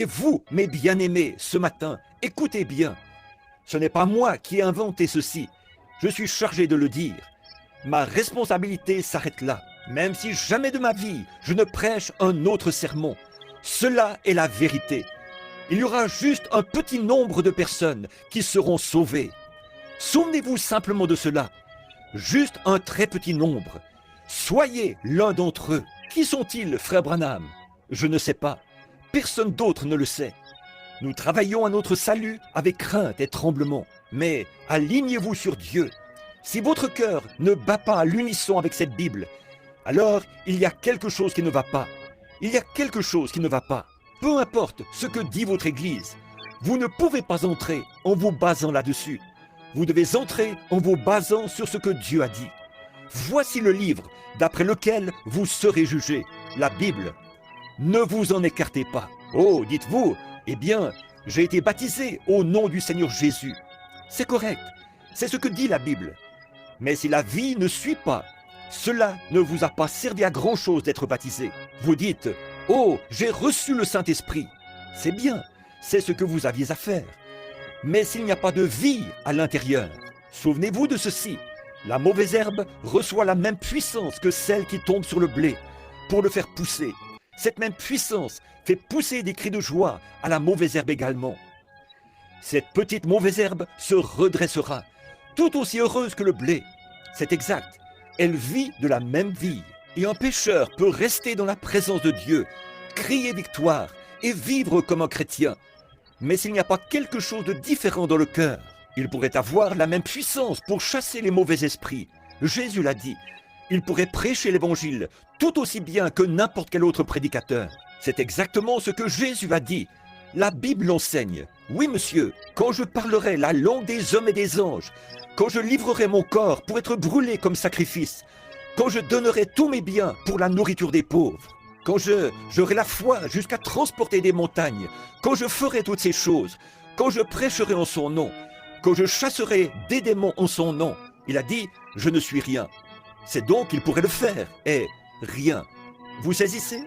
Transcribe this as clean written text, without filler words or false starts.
Et vous, mes bien-aimés, ce matin, écoutez bien. Ce n'est pas moi qui ai inventé ceci. Je suis chargé de le dire. Ma responsabilité s'arrête là, même si jamais de ma vie je ne prêche un autre sermon. Cela est la vérité. Il y aura juste un petit nombre de personnes qui seront sauvées. Souvenez-vous simplement de cela. Juste un très petit nombre. Soyez l'un d'entre eux. Qui sont-ils, frère Branham? Je ne sais pas. Personne d'autre ne le sait. Nous travaillons à notre salut avec crainte et tremblement. Mais alignez-vous sur Dieu. Si votre cœur ne bat pas à l'unisson avec cette Bible, alors il y a quelque chose qui ne va pas. Il y a quelque chose qui ne va pas. Peu importe ce que dit votre Église, vous ne pouvez pas entrer en vous basant là-dessus. Vous devez entrer en vous basant sur ce que Dieu a dit. Voici le livre d'après lequel vous serez jugés, la Bible. Ne vous en écartez pas. Oh, dites-vous, eh bien, j'ai été baptisé au nom du Seigneur Jésus. C'est correct, c'est ce que dit la Bible. Mais si la vie ne suit pas, cela ne vous a pas servi à grand-chose d'être baptisé. Vous dites, oh, j'ai reçu le Saint-Esprit. C'est bien, c'est ce que vous aviez à faire. Mais s'il n'y a pas de vie à l'intérieur, souvenez-vous de ceci, la mauvaise herbe reçoit la même puissance que celle qui tombe sur le blé pour le faire pousser. Cette même puissance fait pousser des cris de joie à la mauvaise herbe également. Cette petite mauvaise herbe se redressera, tout aussi heureuse que le blé. C'est exact, elle vit de la même vie. Et un pécheur peut rester dans la présence de Dieu, crier victoire et vivre comme un chrétien. Mais s'il n'y a pas quelque chose de différent dans le cœur, il pourrait avoir la même puissance pour chasser les mauvais esprits. Jésus l'a dit, il pourrait prêcher l'évangile tout aussi bien que n'importe quel autre prédicateur. C'est exactement ce que Jésus a dit. La Bible l'enseigne. Oui, monsieur, quand je parlerai la langue des hommes et des anges, quand je livrerai mon corps pour être brûlé comme sacrifice, quand je donnerai tous mes biens pour la nourriture des pauvres, quand j'aurai la foi jusqu'à transporter des montagnes, quand je ferai toutes ces choses, quand je prêcherai en son nom, quand je chasserai des démons en son nom, il a dit, je ne suis rien. C'est donc qu'il pourrait le faire, et rien. Vous saisissez ?